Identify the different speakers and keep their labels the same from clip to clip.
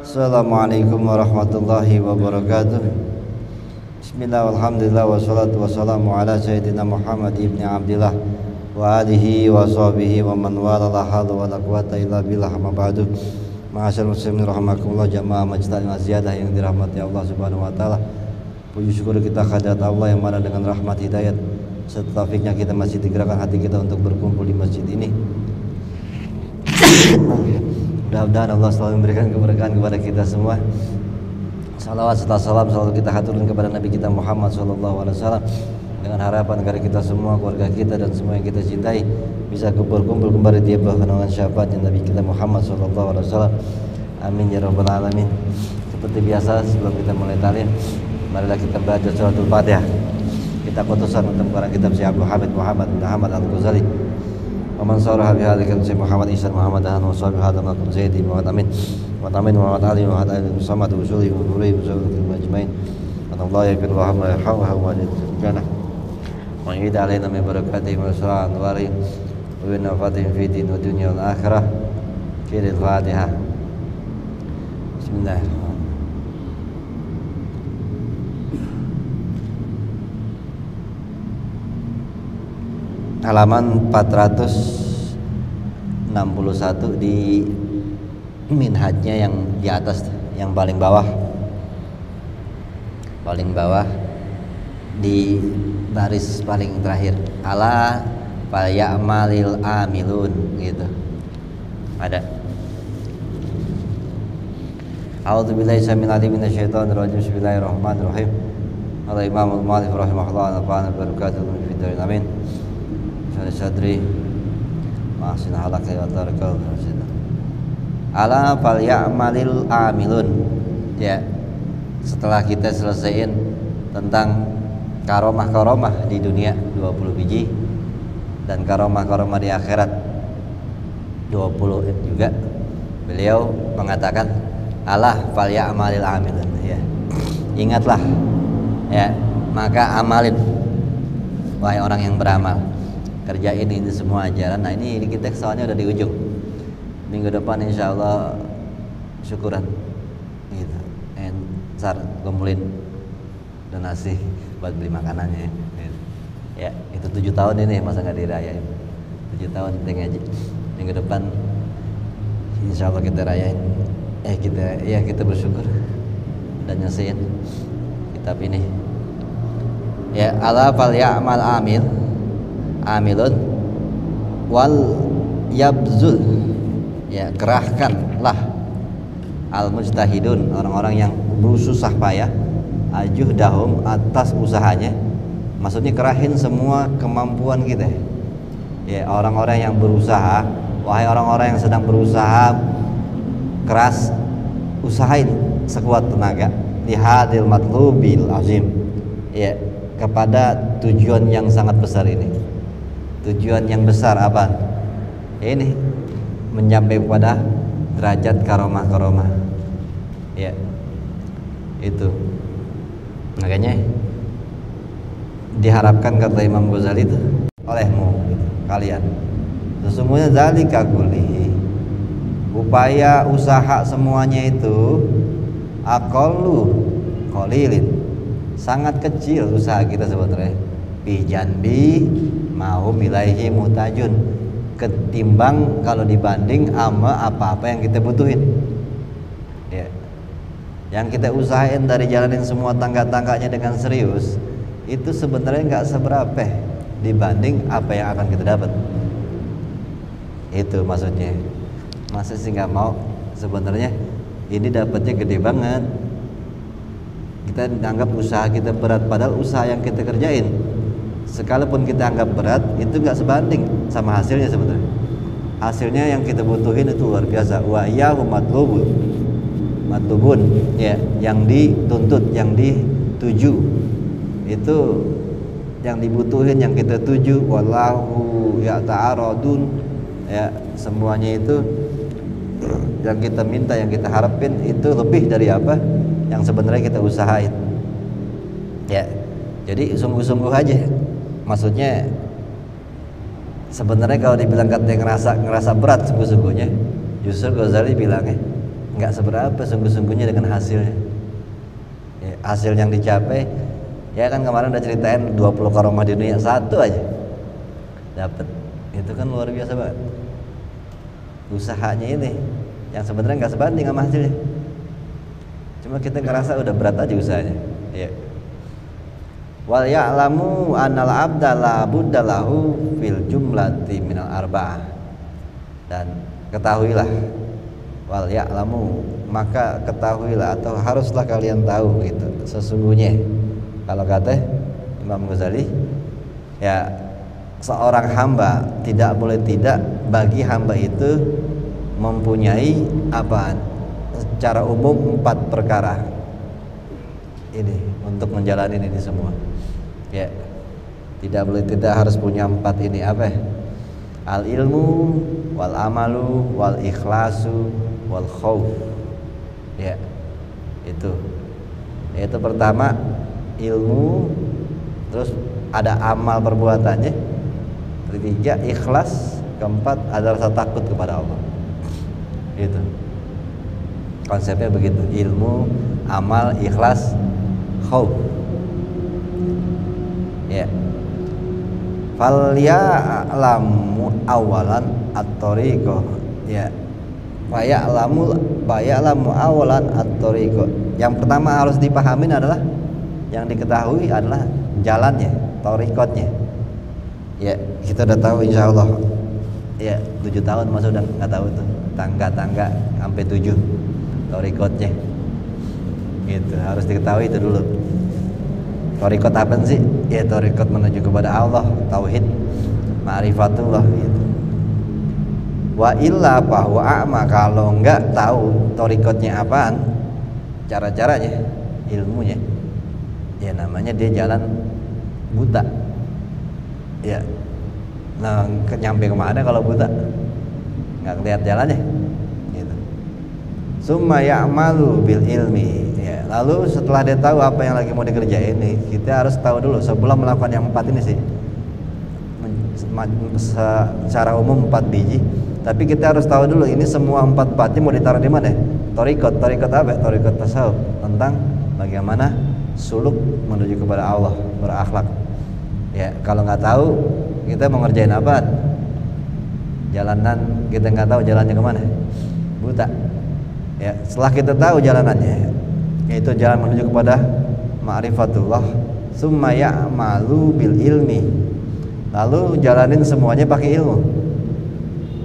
Speaker 1: Assalamualaikum warahmatullahi wabarakatuh. Bismillah walhamdulillah wassalatu wassalamu ala sayyidina Muhammad ibni Abdillah wa alihi wa sahbihi wa man wala la hawla wa la quwata illa billah amma ba'du. Ma'asyarul muslimin rahimakumullah, jamaah majlis ziyadah yang dirahmati Allah Subhanahu wa taala. Puji syukur kita kehadirat Allah yang mana dengan rahmat hidayat serta taufiknya kita masih digerakkan hati kita untuk berkumpul di masjid ini. Mudah-mudahan Allah selalu memberikan keberkahan kepada kita semua. Salawat serta salam selalu kita haturkan kepada Nabi kita Muhammad SAW, dengan harapan agar kita semua, keluarga kita dan semua yang kita cintai bisa berkumpul kembali di bawah naungan syafaatnya Nabi kita Muhammad SAW. Amin ya rabbal alamin. Seperti biasa, sebelum kita mulai talim, marilah kita baca suratul Fatihah. Kita kutusan untuk para kitab Syekh Abdul Hamid Muhammad bin Ahmad Al-Ghazali. Wa man saraha bi hadzal Syekh Muhammad Ihsan Muhammad Ahan wa sahbihi hadzal Makum Zaidi Muhammad Amin wa Tamin Muhammad Ali wa Hadal Samad usuli wa nuri wa zawlatul majmain. Allah yakfir wa hamla yahwa wa jannah. Wa yid alaina min barakatihi wa sura anwari wa bin nafatin fi din wa dunya wal akhirah. Qira'atul Fatihah. Bismillahirrahmanirrahim. Halaman 461 di minhajnya yang di atas, yang paling bawah di baris paling terakhir. Ala falyamalil amilun, gitu ada. A'udzubillahi samil alim minasyaitonir rajim. Bismillahirrahmanirrahim. Qala Imamul Mu'allif rahimahullah nafa'ana barakatuhu fid darin amin. Sadri masin halakay wa tarakal fasida. Ala fal ya'malil amilun. Ya, setelah kita selesaiin tentang karomah-karomah di dunia 20 biji dan karomah-karomah di akhirat 20 juga, beliau mengatakan ala fal ya'malil amilun, ya. Ingatlah, ya, maka amalin wahai orang yang beramal. Kerjain ini semua ajaran. Nah, ini kita soalnya udah di ujung. Minggu depan insya Allah syukuran gitu. Sar kumpulin donasi buat beli makanannya gitu. Ya, itu 7 tahun ini masa nggak dirayain. 7 tahun kita ngaji. Minggu depan insya Allah kita rayain. Kita bersyukur dan nyelesain kitab ini. Ya, ala fal ya'mal amilun wal yabzul, ya, kerahkanlah al mujtahidun, orang-orang yang bersusah payah, ajuhdahum, atas usahanya. Maksudnya kerahin semua kemampuan kita, ya, orang-orang yang berusaha. Wahai orang-orang yang sedang berusaha keras, usahain sekuat tenaga lihadil matlubil azim, ya, kepada tujuan yang sangat besar ini. Tujuan yang besar apa? Ini mencapai pada derajat karomah-karomah. Ya, itu. Makanya diharapkan, kata Imam Ghazali itu, olehmu, gitu, kalian. Sesungguhnya zalika kullihi, upaya usaha semuanya itu aqallu qalilin, sangat kecil usaha kita sebetulnya. Bi janbi mau milaihi mutajun, ketimbang kalau dibanding sama apa-apa yang kita butuhin, ya. Yang kita usahain dari jalanin semua tangga-tangganya dengan serius, itu sebenarnya nggak seberapa dibanding apa yang akan kita dapat. Itu maksudnya. Masa sih nggak mau, sebenarnya ini dapatnya gede banget. Kita anggap usaha kita berat, padahal usaha yang kita kerjain, sekalipun kita anggap berat, itu nggak sebanding sama hasilnya sebenarnya. Hasilnya yang kita butuhin itu luar biasa. Wa iyahu matlubun, ya, yang dituntut, yang dituju, itu yang dibutuhin, yang kita tuju. Wallahu ya'ta'aradun, ya, semuanya itu yang kita minta, yang kita harapin itu lebih dari apa yang sebenarnya kita usahain, ya. Jadi sungguh-sungguh aja. Maksudnya sebenarnya kalau dibilang katanya ngerasa berat sungguh-sungguhnya, justru Ghazali bilangnya nggak seberapa sungguh-sungguhnya dengan hasilnya. Ya, hasil yang dicapai, ya kan kemarin udah ceritain 20 karomah di dunia, satu aja dapat, itu kan luar biasa banget. Usahanya ini yang sebenarnya nggak sebanding sama hasilnya, cuma kita ngerasa udah berat aja usahanya. Ya. Wal ya'lamu annal abda la budda lahu fil jumlati minal arba'ah, dan ketahuilah, wal ya'lamu, maka ketahuilah atau haruslah kalian tahu gitu, sesungguhnya kalau kata Imam Ghazali, ya seorang hamba tidak boleh tidak bagi hamba itu mempunyai apaan? Secara umum 4 perkara ini untuk menjalani ini semua. Ya, tidak boleh tidak harus punya 4 ini apa? Al ilmu wal amalu wal ikhlasu wal khauf. Ya, itu pertama ilmu, terus ada amal perbuatannya, ketiga ikhlas, keempat ada rasa takut kepada Allah. Itu konsepnya begitu, ilmu, amal, ikhlas, khauf. Ya, fal ya'lamu awalan at-tariqah. Ya, fa ya'lamu awalan at-tariqah. Yang pertama harus dipahamin adalah, yang diketahui adalah jalannya, tariqatnya. Ya, kita udah tahu insyaallah. Ya, 7 tahun masa udah nggak tahu tuh tangga-tangga sampai 7 tariqatnya. Gitu, harus diketahui itu dulu. Tariqat apa sih? Ya, tariqat menuju kepada Allah, tauhid, ma'rifatullah gitu. Wa illa bahwa a'ma, kalau enggak tahu tariqatnya apaan, cara-caranya, ilmunya, ya namanya dia jalan buta. Ya, nah nyampe kemana kalau buta? Nggak lihat jalannya. Gitu. Summa ya'malu bil ilmi. Ya, lalu setelah dia tahu apa yang lagi mau dikerjain nih, kita harus tahu dulu sebelum melakukan yang 4 ini sih. Secara umum 4 biji, tapi kita harus tahu dulu ini semua 4-4-nya mau ditaruh di mana? Tariqat apa? Tariqat tasawuf, tentang bagaimana suluk menuju kepada Allah, berakhlak. Ya, kalau nggak tahu kita mau ngerjain apa? Jalanan kita nggak tahu jalannya kemana, buta. Ya, setelah kita tahu jalanannya, yaitu jalan menuju kepada ma'rifatullah, summa ya'malu bil ilmi, lalu jalanin semuanya pakai ilmu.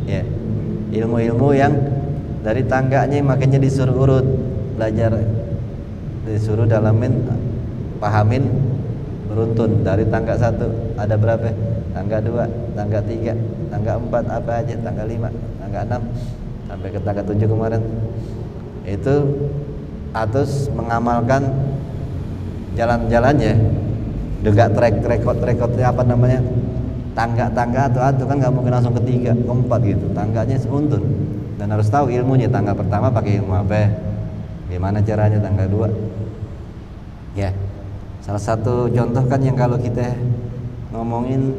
Speaker 1: Ya, ilmu-ilmu yang dari tangganya makanya disuruh urut, belajar, disuruh dalamin, pahamin, beruntun dari tangga 1 ada berapa? Tangga 2, tangga 3, tangga 4 apa aja, tangga 5, tangga 6 sampai ke tangga 7 kemarin. Itu atus mengamalkan jalan-jalannya, juga rekodnya apa namanya, tangga-tangga atau kan nggak mungkin langsung ke 3, ke 4 gitu, tangganya seuntun, dan harus tahu ilmunya. Tangga pertama pakai ilmu apa, gimana caranya, tangga 2. Ya, salah satu contoh kan yang kalau kita ngomongin,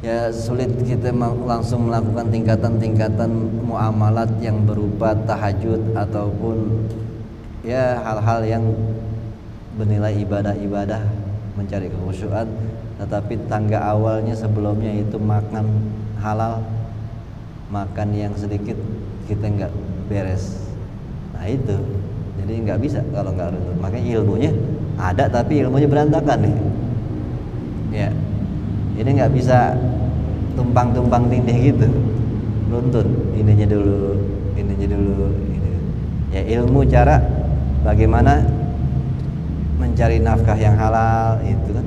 Speaker 1: ya sulit kita langsung melakukan tingkatan-tingkatan muamalat yang berupa tahajud ataupun ya hal-hal yang bernilai ibadah-ibadah, mencari kekhusyuan, tetapi tangga awalnya sebelumnya itu makan halal, makan yang sedikit kita nggak beres. Nah itu, jadi nggak bisa kalau nggak runtun. Makanya ilmunya ada tapi ilmunya berantakan nih. Ya, ini nggak bisa tumpang-tumpang tindih gitu, runtun. Ininya dulu. Ini. Ya, ilmu cara bagaimana mencari nafkah yang halal itu kan,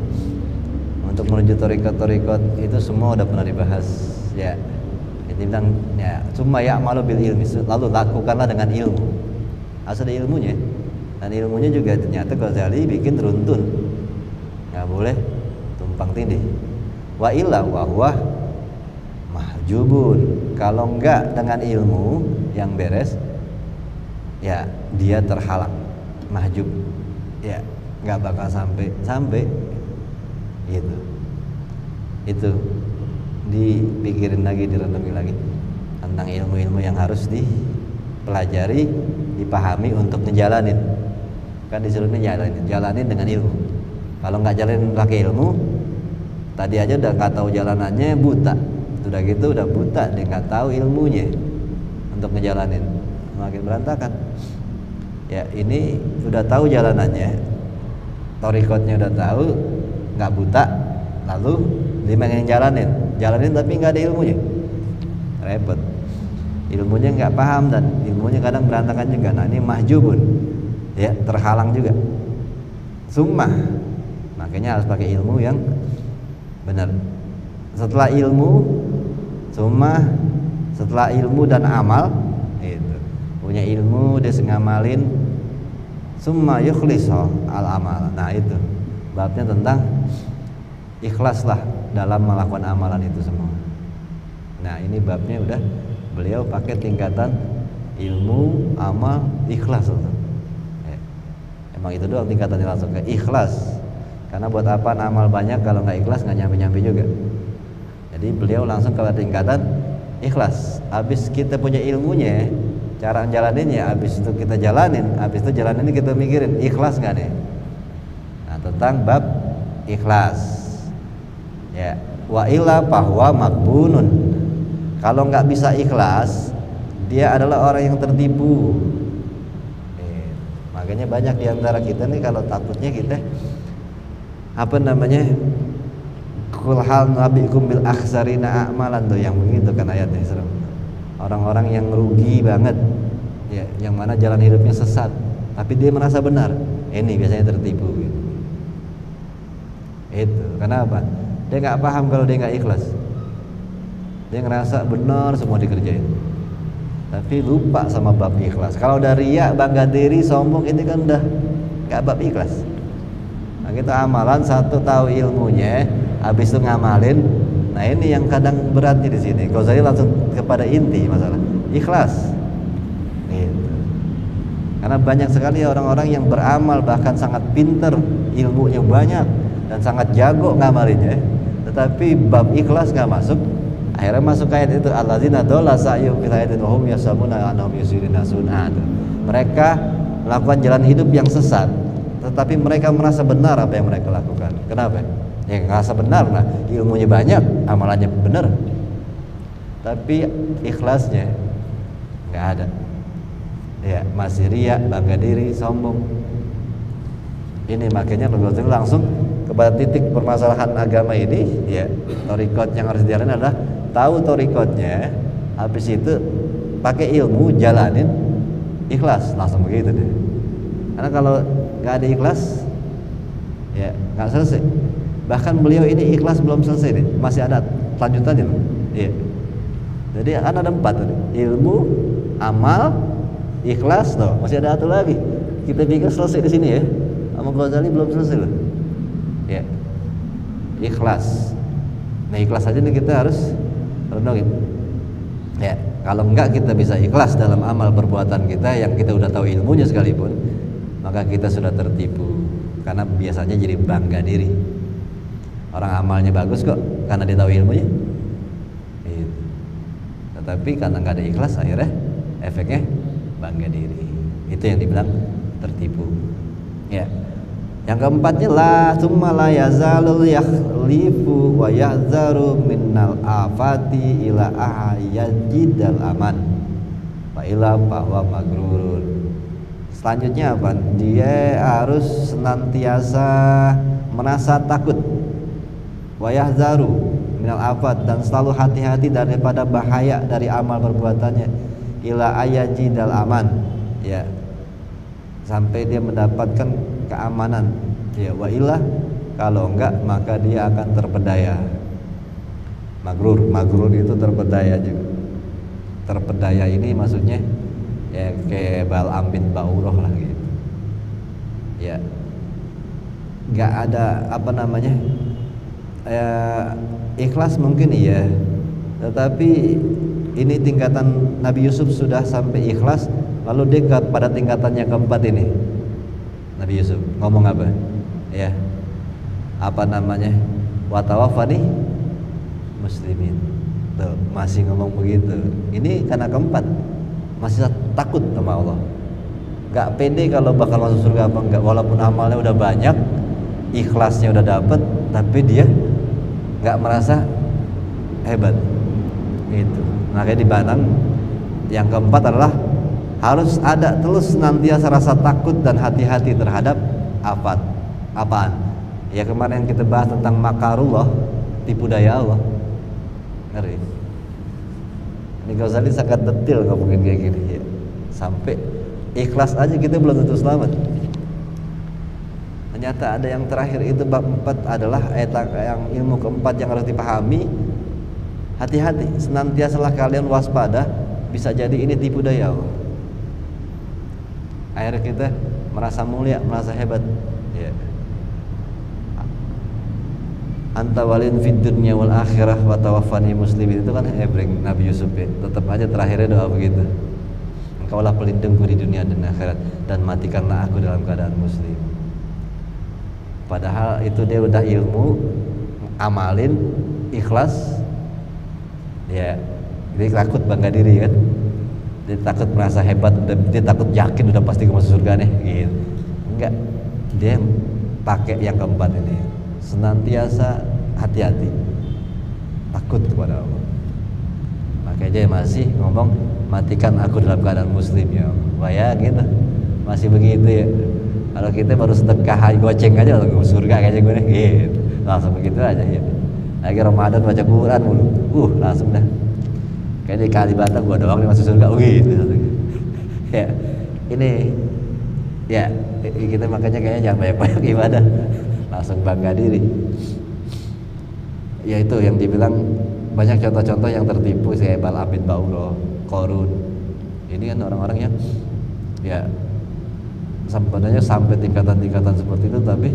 Speaker 1: untuk menuju thariqat itu semua udah pernah dibahas. Ya, jadi bilang ya summa ya'malu bil ilmi, lalu lakukanlah dengan ilmu. Harus ada ilmunya, dan ilmunya juga ternyata Ghazali bikin runtun, nggak boleh tumpang tindih. Wa illa wa huwa mahjubun, kalau enggak dengan ilmu yang beres, ya dia terhalang, mahjub, ya nggak bakal sampai gitu. Itu dipikirin lagi, direnungi lagi tentang ilmu-ilmu yang harus pelajari, dipahami untuk ngejalanin. Kan disuruh jalanin dengan ilmu. Kalau nggak jalanin pakai ilmu, tadi aja udah nggak tahu jalanannya, buta. Udah gitu udah buta, dia nggak tahu ilmunya untuk ngejalanin, makin berantakan. Ya ini udah tahu jalanannya, torikotnya udah tahu, nggak buta, lalu dia pengen jalanin tapi nggak ada ilmunya, repot. Ilmunya nggak paham dan ilmunya kadang berantakan juga. Nah ini mahjubun, ya terhalang juga. Summah, makanya harus pakai ilmu yang benar. Setelah ilmu, summah, setelah ilmu dan amal, itu punya ilmu dia ngamalin, summa yukhliso al amal. Nah itu babnya tentang ikhlaslah dalam melakukan amalan itu semua. Nah ini babnya udah beliau pakai tingkatan ilmu, amal, ikhlas. Ya. Emang itu doang tingkatannya langsung ke ikhlas. Karena buat apa amal banyak kalau nggak ikhlas nggak nyampe-nyampe juga. Jadi beliau langsung ke tingkatan ikhlas. Habis kita punya ilmunya, cara jalaninnya, habis itu kita jalanin, habis itu jalanin kita mikirin ikhlas nggak nih. Nah tentang bab ikhlas. Ya, wa illa bahwa makbunun. Kalau nggak bisa ikhlas, dia adalah orang yang tertipu. Makanya banyak diantara kita nih kalau takutnya kita Qul hal nabikum bil akhsarina a'malan tuh yang begitu kan ayatnya serem. Orang-orang yang rugi banget, ya, yang mana jalan hidupnya sesat, tapi dia merasa benar. Ini biasanya tertipu. Gitu. Itu kenapa? Dia nggak paham kalau dia nggak ikhlas. Dia ngerasa benar semua dikerjain, tapi lupa sama bab ikhlas. Kalau udah riya, bangga diri, sombong, ini kan udah nggak bab ikhlas. Nah, kita amalan satu tahu ilmunya, habis itu ngamalin. Nah ini yang kadang beratnya di sini. Ghazali langsung kepada inti masalah ikhlas. Gitu. Karena banyak sekali orang-orang yang beramal bahkan sangat pinter, ilmunya banyak dan sangat jago ngamalinnya, tetapi bab ikhlas nggak masuk. Akhirnya masuk ayat itu alladzina dhalla sa'yuhum fil hayati wa hum yahsabuna annahum yusiruna sun'at. Mereka melakukan jalan hidup yang sesat, tetapi mereka merasa benar apa yang mereka lakukan. Kenapa? Ya merasa benar, nah ilmunya banyak, amalannya benar, tapi ikhlasnya nggak ada. Ya masih riya, bangga diri, sombong. Ini makanya Ghazali langsung kepada titik permasalahan agama ini. Ya torikot yang harus dijalani adalah tahu torikotnya, habis itu pakai ilmu jalanin, ikhlas, langsung begitu deh. Karena kalau nggak ada ikhlas, ya nggak selesai. Bahkan beliau ini ikhlas belum selesai nih, masih ada lanjutannya. Iya. Jadi kan ada 4 tadi, ilmu, amal, ikhlas, tuh masih ada 1 lagi. Kita pikir selesai di sini ya, sama Ghazali belum selesai loh. Ya, ikhlas. Nah ikhlas aja nih kita harus renungin. Ya, kalau enggak kita bisa ikhlas dalam amal perbuatan kita yang kita udah tahu ilmunya sekalipun, maka kita sudah tertipu. Karena biasanya jadi bangga diri. Orang amalnya bagus kok karena dia tahu ilmunya. Gitu. Tetapi karena nggak ada ikhlas, akhirnya efeknya bangga diri. Itu yang dibilang tertipu. Ya. Yang keempatnya summa la yazalul yakhlifu wa yahzaru minnal afati ila ayyajidal aman wa ila bahwa magrurun. Selanjutnya apa? Dia harus senantiasa merasa takut, wa yahzaru minal afat, dan selalu hati-hati daripada bahaya dari amal perbuatannya, ila ayyajidal aman, ya, sampai dia mendapatkan keamanan. Ya wa ilah, kalau enggak maka dia akan terpedaya. Magrur itu terpedaya juga. Terpedaya ini maksudnya ya kayak Bal'am bin Ba'urah lah gitu. Ya enggak ada ikhlas mungkin iya, tetapi ini tingkatan Nabi Yusuf sudah sampai ikhlas, lalu dia pada tingkatannya keempat ini. Nabi Yusuf ngomong apa? Ya, wa tawaffani muslimin. Tuh, masih ngomong begitu. Ini karena keempat, masih takut sama Allah, nggak pede kalau bakal masuk surga apa enggak, walaupun amalnya udah banyak, ikhlasnya udah dapet, tapi dia nggak merasa hebat gitu. Makanya di Banang yang keempat adalah harus ada terus senantiasa rasa takut dan hati-hati terhadap apaan. Ya kemarin kita bahas tentang makarullah, tipu daya Allah. Ngeri. Ini Ghazali sangat detail ngomongin kayak gini ya. Sampai ikhlas aja kita belum tentu selamat. Ternyata ada yang terakhir itu bab 4 adalah ayat yang ilmu keempat yang harus dipahami. Hati-hati, senantiasalah kalian waspada, bisa jadi ini tipu daya Allah. Akhirnya kita merasa mulia, merasa hebat ya. Anta walin fid dunya wal akhirah wa tawaffani muslimin, itu kan Hebring Nabi Yusuf ya. Tetap aja terakhirnya doa begitu. Engkaulah pelindungku di dunia dan akhirat, dan matikanlah aku dalam keadaan muslim. Padahal itu dia udah ilmu, amalin, ikhlas ya. Dia takut bangga diri kan, dia takut merasa hebat, dia takut yakin udah pasti masuk surga nih gitu. Enggak, dia pakai yang keempat ini, senantiasa hati-hati, takut kepada Allah. Makanya dia masih ngomong matikan aku dalam keadaan muslim ya Allah. Wah ya gitu, masih begitu ya. Kalau kita baru sedekah goceng aja langsung surga kayaknya gue nih gitu. Langsung begitu aja ya. Lagi Ramadan baca Quran mulu, langsung dah. Kayak di Kalibata gua doang nih masuk surga, gitu. Ya, ini ya kita makanya kayaknya jangan banyak-banyak ibadah, langsung bangga diri. Ya itu yang dibilang banyak contoh-contoh yang tertipu kayak Bal'am bin Ba'urah, Qarun. Ini kan orang-orang yang ya sebenarnya sampai tingkatan-tingkatan seperti itu tapi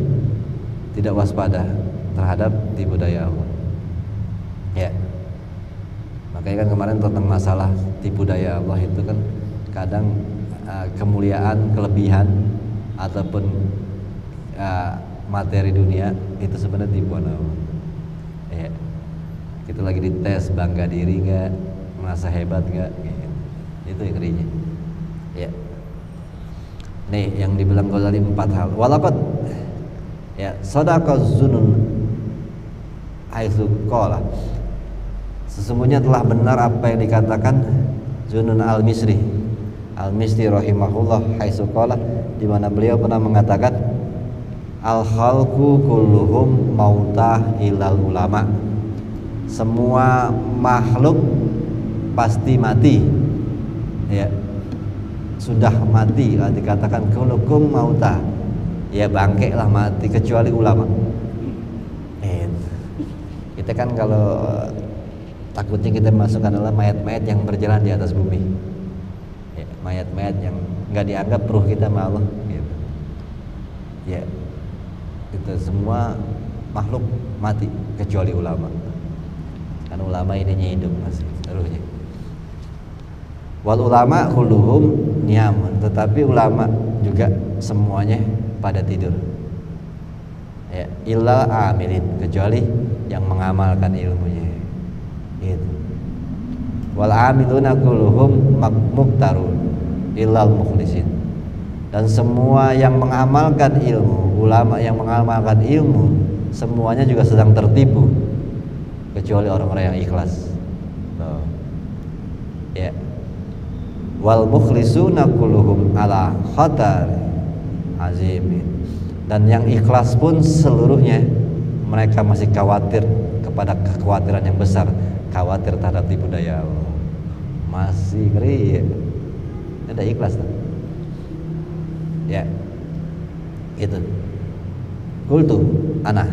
Speaker 1: tidak waspada terhadap tipu daya Allah. Ya. Makanya kan kemarin tentang masalah tipu daya Allah itu kan kadang kemuliaan, kelebihan ataupun materi dunia itu sebenarnya tipuan Allah. Ya. Kita lagi dites bangga diri nggak, merasa hebat nggak, gitu. Itu yang ngerinya. Ya. Nih yang dibilang Ghazali 4 hal. Walaqad ya sadaqa Zunnun haitsu qala, sesungguhnya telah benar apa yang dikatakan Zunnun al-Misri rahimahullah haitsu qala, di mana beliau pernah mengatakan al-khalqu kulluhum mauta ilal ulama, semua makhluk pasti mati ya, sudah mati lah, dikatakan kullukum mauta ya, bangke lah mati kecuali ulama. Kita kan kalau takutnya kita masuk adalah mayat-mayat yang berjalan di atas bumi ya, mayat-mayat yang nggak dianggap ruh kita sama Allah gitu. Ya itu semua makhluk mati kecuali ulama, kan ulama ininya hidup masih ruhnya. Wal ulama kulluhum niyamun, tetapi ulama juga semuanya pada tidur ya, illa amilin, kecuali yang mengamalkan ilmunya gitu. Wal amiluna kulluhum muqtarun illal mukhlisin, dan semua yang mengamalkan ilmu, ulama yang mengamalkan ilmu semuanya juga sedang tertipu kecuali orang-orang yang ikhlas. Ya. Wal mukhlisuna kulluhum ala khatar azimin, dan yang ikhlas pun seluruhnya mereka masih khawatir kepada kekhawatiran yang besar, khawatir terhadap tipu daya Allah. Masih ngeri ya. Ada ikhlas tak? Ya itu kultu ana,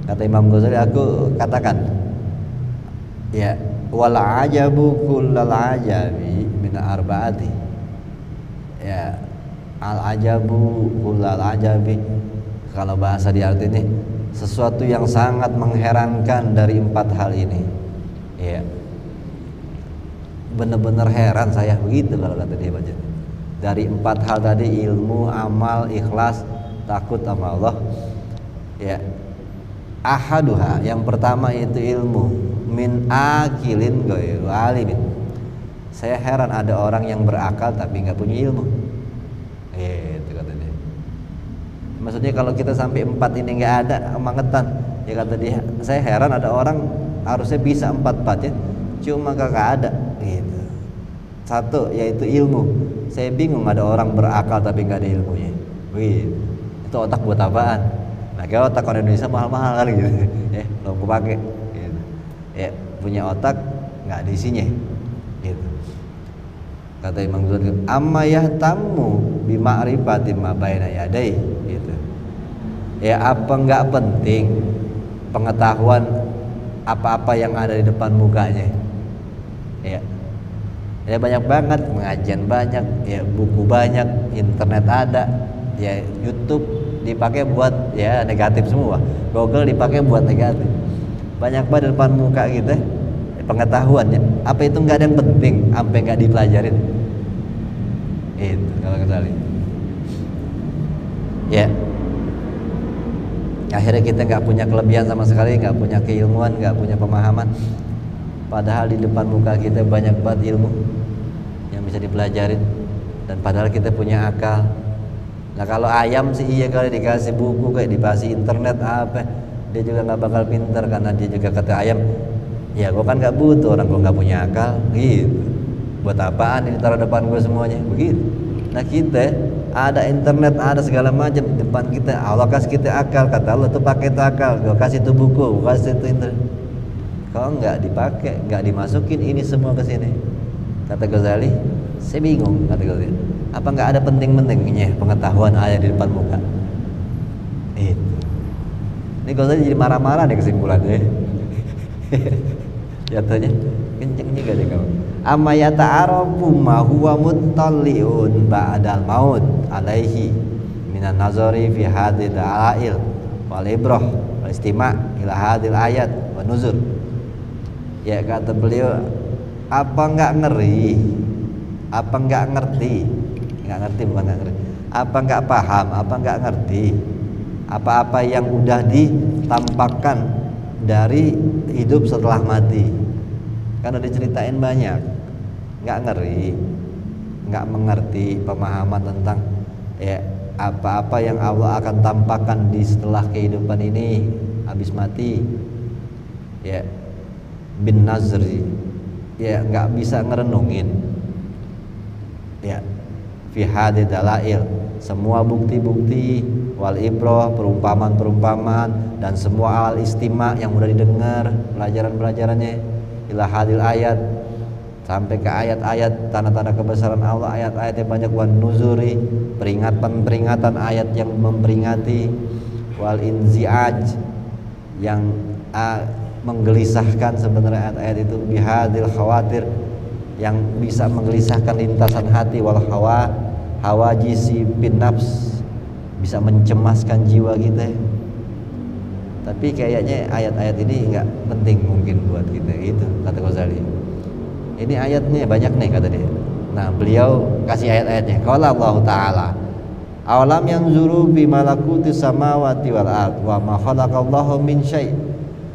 Speaker 1: kata Imam Ghazali, aku katakan ya, wal ajabu kullal ajabi min arbaati ya, al ajabu kullal ajabi, kalau bahasa di arti ini sesuatu yang sangat mengherankan dari 4 hal ini ya, benar-benar heran saya begitu kalau kata dia baca. Dari 4 hal tadi, ilmu, amal, ikhlas, takut sama Allah ya. Ahaduha, yang pertama itu ilmu, min akilin ghairu alimin, Saya heran ada orang yang berakal tapi nggak punya ilmu. Itu kata dia. Maksudnya kalau kita sampai 4 ini nggak ada, kemangetan. Ya kata dia, saya heran ada orang harusnya bisa 4 ya, cuma kagak ada. Gitu. Satu yaitu ilmu. Saya bingung ada orang berakal tapi nggak ada ilmunya. Gitu. Itu otak buat apaan? Nah, kalau otak orang Indonesia mahal-mahal kan gitu. Belum kepake. Gitu. Punya otak nggak ada isinya. Gitu. Kata Imam Ghazali, amma yahtammu bi ma'rifati ma baina yadai, gitu. Apa enggak penting pengetahuan apa-apa yang ada di depan mukanya? Banyak banget, pengajian banyak, buku banyak, internet ada, YouTube dipakai buat negatif semua, Google dipakai buat negatif. Banyak banget di depan muka kita pengetahuannya. Apa itu nggak ada yang penting sampai nggak dipelajarin? Itu kalau Ghazali. Akhirnya kita nggak punya kelebihan sama sekali, nggak punya keilmuan, nggak punya pemahaman. Padahal di depan muka kita banyak banget ilmu yang bisa dipelajarin, dan padahal kita punya akal. Nah kalau ayam sih iya kali dikasih buku kayak dikasih internet apa, dia juga nggak bakal pinter karena dia juga kata ayam, gue kan nggak butuh, orang gue nggak punya akal, gitu. Buat apaan ini taruh depan gue semuanya, begitu. Nah kita ada internet, ada segala macam depan kita, Allah kasih kita akal, kata Allah tuh pakai itu akal, gue kasih itu buku, gue kasih itu internet. Kalau nggak dipakai, nggak dimasukin ini semua ke sini, kata Ghazali, saya bingung, kata Ghazali. Apa nggak ada penting-pentingnya pengetahuan ayat di depan muka? Itu. Ini Ghazali jadi marah-marah deh kesimpulannya. Jatuhnya kenceng juga deh kamu. Amma yata'arafu ma huwa muttalli'un ba'dal maut alaihi minan nazari fi hadil alail wal ibrah wal istima' ila hadil ayat wa nuzur. Kata beliau, apa enggak ngeri? Apa enggak ngerti? Enggak ngerti, bukan enggak ngerti. Apa enggak paham? Apa enggak ngerti? Apa-apa yang udah ditampakkan dari hidup setelah mati? Karena diceritain banyak, nggak ngeri, nggak mengerti pemahaman tentang apa-apa yang Allah akan tampakkan di setelah kehidupan ini habis mati. Bin nazri, nggak bisa ngerenungin. Fi hadid dalail, semua bukti-bukti, wal ibroh, perumpamaan-perumpamaan, dan semua al istima yang udah didengar pelajaran-pelajarannya, ila hadil ayat, sampai ke ayat-ayat tanda-tanda kebesaran Allah, ayat-ayat yang banyak, wan nuzuri, peringatan-peringatan ayat yang memperingati, wal inzi'aj, yang menggelisahkan sebenarnya ayat-ayat itu, bihadil khawatir, yang bisa menggelisahkan lintasan hati, wal hawajisi bin nafs, bisa mencemaskan jiwa kita. Tapi kayaknya ayat-ayat ini nggak penting mungkin buat kita, itu kata Ghazali. Ini ayatnya banyak nih kata dia. Nah beliau kasih ayat-ayatnya. Qala Allah Ta'ala, awalam yanzuru fi malakuti samawati wal ard wa ma khalaqallahu min syai'.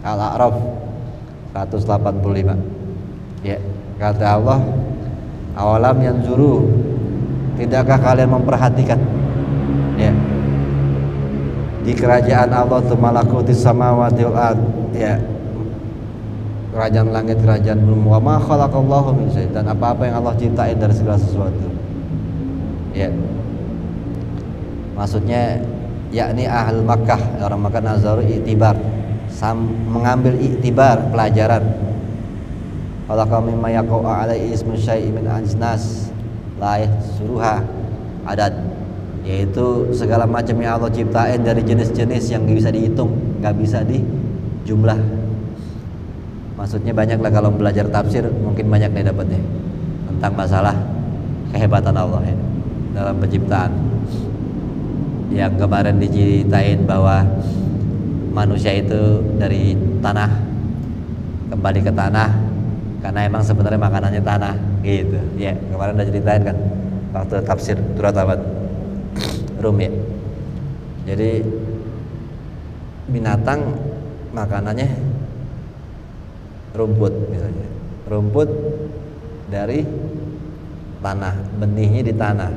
Speaker 1: Al-A'raf 185. Kata Allah, awalam yanzuru, tidakkah kalian memperhatikan di kerajaan Allah tu malakuti samawati wal ard, kerajaan langit, kerajaan bumi, wa ma khalaqallahu min syai', dan apa-apa yang Allah ciptain dari segala sesuatu. Maksudnya yakni ahli Makkah, orang Makkah nazaru i'tibar, mengambil i'tibar, pelajaran. Khalaqa mimma yaqa'u 'alaihi ismu syai'in min ajnas la yahsuruha adad, yaitu segala macam yang Allah ciptain dari jenis-jenis yang bisa dihitung, nggak bisa dijumlah. Maksudnya banyak lah, kalau belajar tafsir mungkin banyak nih dapatnya tentang masalah kehebatan Allah dalam penciptaan. Yang kemarin diceritain bahwa manusia itu dari tanah kembali ke tanah karena emang sebenarnya makanannya tanah, gitu. Kemarin udah ceritain kan waktu tafsir surat Rum. Jadi binatang makanannya rumput misalnya. Rumput dari tanah, benihnya di tanah,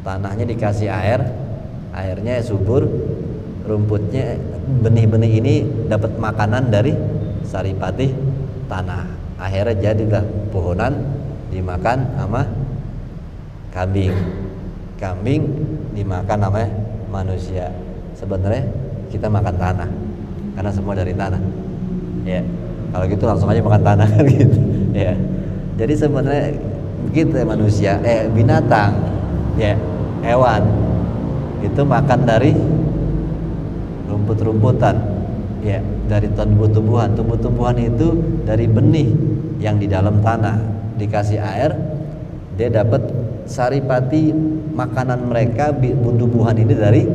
Speaker 1: tanahnya dikasih air, airnya subur, rumputnya, benih-benih ini dapat makanan dari saripati tanah, akhirnya jadilah pohonan dimakan sama kambing, kambing dimakan sama manusia. Sebenarnya kita makan tanah karena semua dari tanah, ya. Kalau gitu langsung aja makan tanah kan gitu, ya. Jadi sebenarnya begitu ya, manusia, binatang, ya, hewan itu makan dari rumput-rumputan, ya, dari tumbuh-tumbuhan. Tumbuh-tumbuhan itu dari benih yang di dalam tanah, dikasih air, dia dapat saripati makanan mereka. Tumbuhan ini dari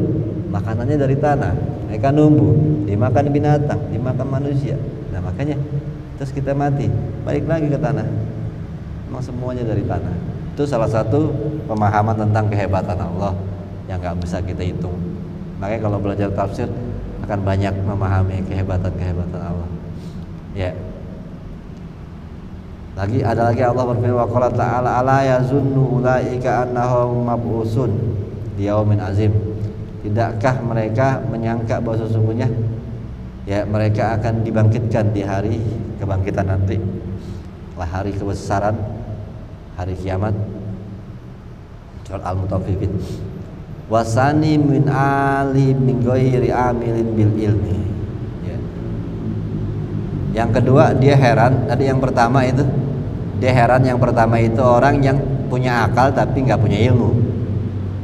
Speaker 1: makanannya dari tanah, mereka numbuh, dimakan binatang, dimakan manusia. Nah makanya terus kita mati, balik lagi ke tanah. Memang semuanya dari tanah. Itu salah satu pemahaman tentang kehebatan Allah yang gak bisa kita hitung. Makanya kalau belajar tafsir akan banyak memahami kehebatan Allah. Ya. Ada lagi Allah berfirman, wa qala ta'ala ala yazunnu ulaika annahum mab'usun di yaumin azim. Tidakkah mereka menyangka bahwa sesungguhnya ya mereka akan dibangkitkan di hari kebangkitan nanti, lah hari kebesaran, hari kiamat. Surat Al-Mutaffifin. Wasani min ali min ghairi amilin bil ilmi. Ya. Yang kedua dia heran, tadi yang pertama itu dia heran, yang pertama itu orang yang punya akal tapi nggak punya ilmu.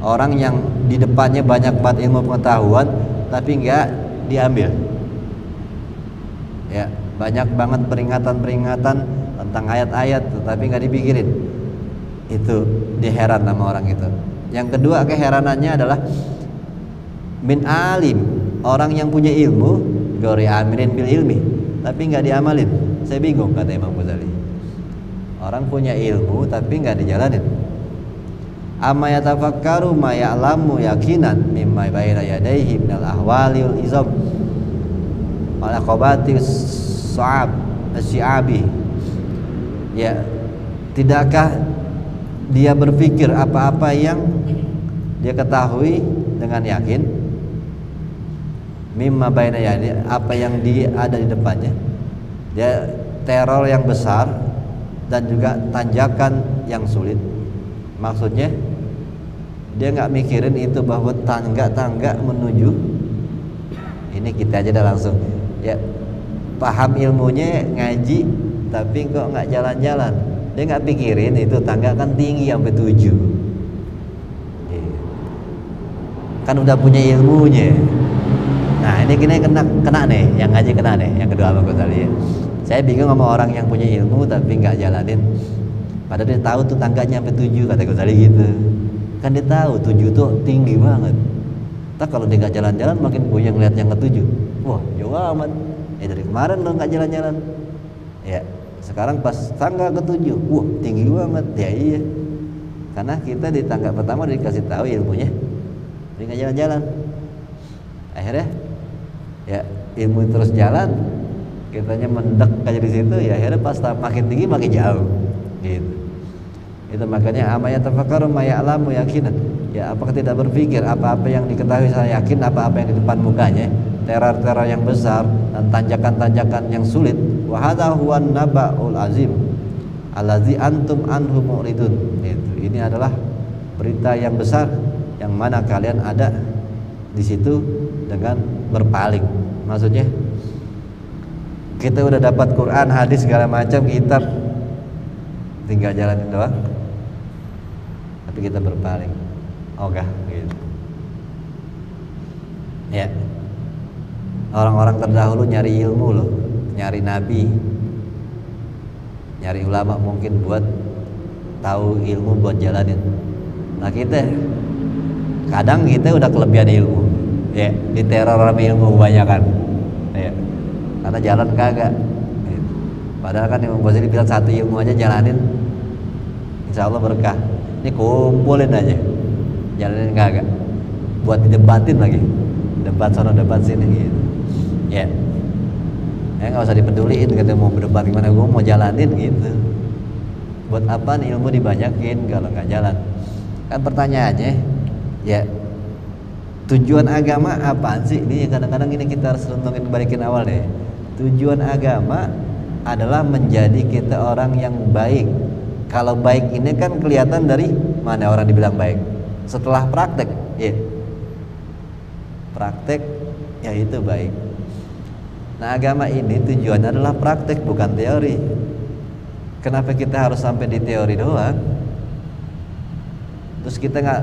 Speaker 1: Orang yang di depannya banyak banget ilmu pengetahuan tapi nggak diambil. Ya, banyak banget peringatan-peringatan tentang ayat-ayat tapi nggak dipikirin. Itu dia heran sama orang itu. Yang kedua keheranannya adalah min alim, orang yang punya ilmu gori amilin bil ilmi tapi nggak diamalin. Saya bingung, kata Imam Ghazali. Orang punya ilmu tapi nggak dijalanin. Amma yatafakkaru ma ya'lamu yakinan mimma baina yadayhi minal ahwali wal izam wal aqabati sa'ab asyabi. Ya, tidakkah dia berpikir apa-apa yang dia ketahui dengan yakin mimma baina yadayhi, apa yang ada di depannya. Dia teror yang besar dan juga tanjakan yang sulit. Maksudnya dia nggak mikirin itu bahwa tangga-tangga menuju ini, kita aja dah langsung ya paham ilmunya ngaji tapi kok nggak jalan-jalan. Dia nggak pikirin itu tangga kan tinggi sampai 7. Kan udah punya ilmunya. Nah ini kena nih, yang ngaji kena nih, yang kedua apa tadi ya. Saya bingung sama orang yang punya ilmu tapi nggak jalanin. Padahal dia tahu tuh tangganya sampai 7, kata Ghazali gitu. Kan dia tahu 7 tuh tinggi banget. Tak kalau dia nggak jalan-jalan makin puyeng ngeliat yang ke-7. Wah jauh amat. Dari kemarin lo nggak jalan-jalan. Ya sekarang pas tangga ke-7, wah tinggi banget. Ya iya. Karena kita di tangga pertama dikasih tahu ilmunya, dia nggak jalan-jalan. Akhirnya ya ilmu terus jalan, kitanya mendek aja di situ. Ya akhirnya pas makin tinggi makin jauh. Gitu. Itu makanya amaya tafakkaru ma ya'lamu yakinan. Ya apakah tidak berpikir apa-apa yang diketahui saya yakin, apa-apa yang di depan mukanya, teror-teror yang besar dan tanjakan-tanjakan yang sulit. Wa hadza huwan naba'ul azim allazi antum anhu mu'ridun. Ini adalah berita yang besar yang mana kalian ada di situ dengan berpaling. Maksudnya kita udah dapat Quran, hadis segala macam kitab, tinggal jalanin doang, tapi kita berpaling, ogah gitu. Ya, orang-orang terdahulu nyari ilmu loh, nyari nabi, nyari ulama mungkin buat tahu ilmu buat jalanin. Nah kita kadang kita udah kelebihan ilmu, ya diteror sama ilmu kebanyakan, ya karena jalan kagak. Padahal kan Imam Ghazali bilang satu ilmu aja jalanin, insya Allah berkah. Ini kumpulin aja, jalanin kagak, buat didebatin lagi, debat sana debat sini gitu. Ya, nggak usah dipeduliin, kita mau berdebat gimana, gue mau jalanin gitu. Buat apa ilmu dibanyakin kalau nggak jalan? Kan pertanyaannya, ya tujuan agama apaan sih? Ini kadang-kadang ini kita harus renungin, balikin awal deh. Tujuan agama adalah menjadi kita orang yang baik. Kalau baik ini kan kelihatan dari mana orang dibilang baik? Setelah praktek, ya. Praktek, ya itu baik. Nah, agama ini tujuannya adalah praktek, bukan teori. Kenapa kita harus sampai di teori doang? Terus kita nggak,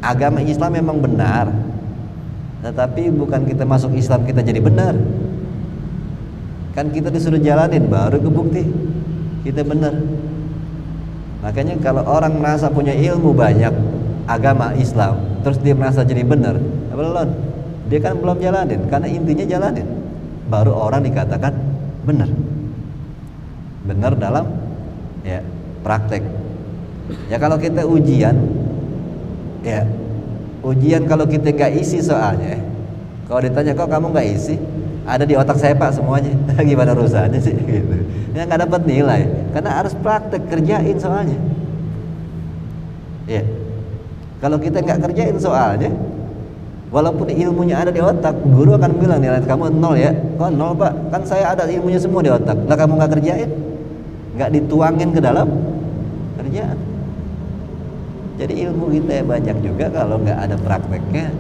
Speaker 1: agama Islam memang benar, tetapi bukan kita masuk Islam kita jadi benar. Kan kita disuruh jalanin baru kebukti kita benar. Makanya kalau orang merasa punya ilmu banyak agama Islam, terus dia merasa jadi benar, belum, dia kan belum jalanin. Karena intinya jalanin, baru orang dikatakan benar. Benar dalam ya praktek. Ya kalau kita ujian, ya ujian kalau kita nggak isi soalnya, kalau ditanya kok kamu nggak isi, ada di otak saya pak semuanya, gimana urusannya sih gitu. Ya nggak dapat nilai karena harus praktek, kerjain soalnya. Ya kalau kita nggak kerjain soalnya, walaupun ilmunya ada di otak, guru akan bilang nilai kamu 0 ya. Kok 0 pak? Kan saya ada ilmunya semua di otak. Lah kamu nggak kerjain, nggak dituangin ke dalam kerjaan. Jadi ilmu kita banyak juga, kalau nggak ada prakteknya,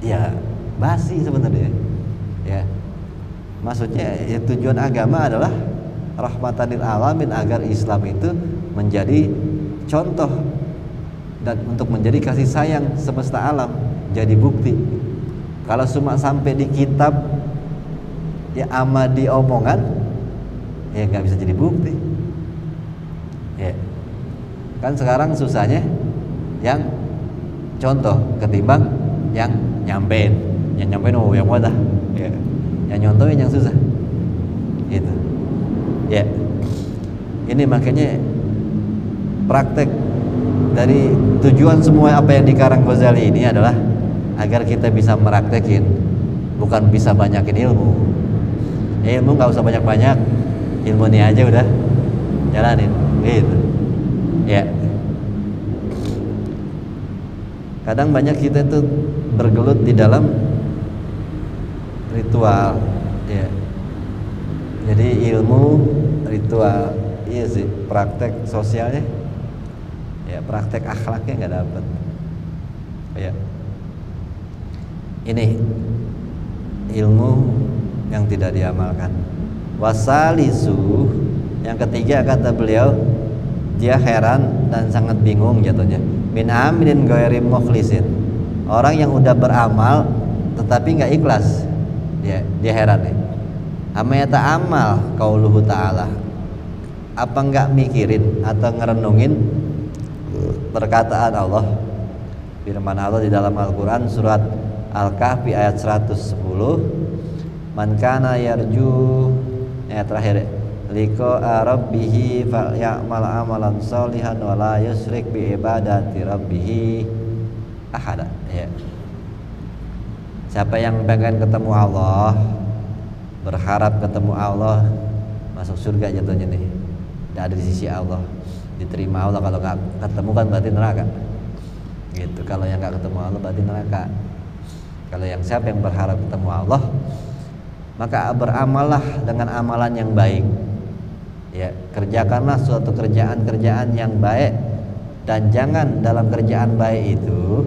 Speaker 1: ya basi sebenarnya. Ya, maksudnya ya, tujuan agama adalah rahmatan lil alamin, agar Islam itu menjadi contoh dan untuk menjadi kasih sayang semesta alam, jadi bukti. Kalau cuma sampai di kitab ya ama di omongan, ya nggak bisa jadi bukti. Ya. Kan sekarang susahnya yang contoh ketimbang yang nyampein. Yang nyampein yang wadah. Ya. Yang nyontohin yang susah. Gitu. Ya. Ini makanya praktek dari tujuan semua apa yang dikarang Ghazali ini adalah agar kita bisa meraktekin, bukan bisa banyakin ilmu. Ilmu nggak usah banyak-banyak, ilmu ini aja udah jalanin, gitu. Ya. Kadang banyak kita tuh bergelut di dalam ritual, ya. Jadi ilmu, ritual, iya sih, praktek sosialnya, ya praktek akhlaknya nggak dapet. Ya. Ini ilmu yang tidak diamalkan. Wasalisu, yang ketiga kata beliau, dia heran dan sangat bingung jatuhnya. Min amilin ghairi mukhlisin, orang yang udah beramal tetapi nggak ikhlas. Dia heran nih. Amayata amal qauluhu ta'ala, apa nggak mikirin atau ngerenungin perkataan Allah, firman Allah di dalam Al-Quran surat Al-Kahfi ayat 110, man kana yarju, ayat terakhir, liqa rabbihi falyamal amalan sholihan wa la yusyrik bi ibadati rabbih ahada. Ya. Siapa yang pengen ketemu Allah, berharap ketemu Allah, masuk surga jatuhnya nih, tidak ada di sisi Allah, diterima Allah. Kalau nggak ketemu kan berarti neraka. Gitu. Kalau yang nggak ketemu Allah berarti neraka. Kalau yang siapa yang berharap ketemu Allah, maka beramallah dengan amalan yang baik. Ya, kerjakanlah suatu kerjaan-kerjaan yang baik, dan jangan dalam kerjaan baik itu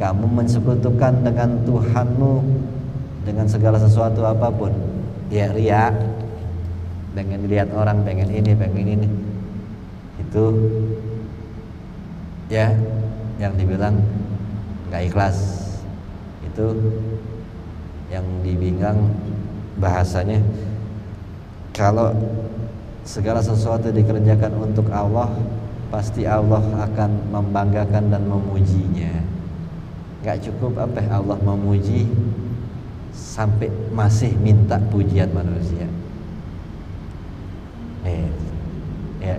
Speaker 1: kamu mensekutukan dengan Tuhanmu dengan segala sesuatu apapun. Ya, riya, pengen dilihat orang, pengen ini, pengen ini, itu ya yang dibilang nggak ikhlas. Itu yang dibilang bahasanya, kalau segala sesuatu dikerjakan untuk Allah, pasti Allah akan membanggakan dan memujinya. Gak cukup apa Allah memuji, sampai masih minta pujian manusia. Ya.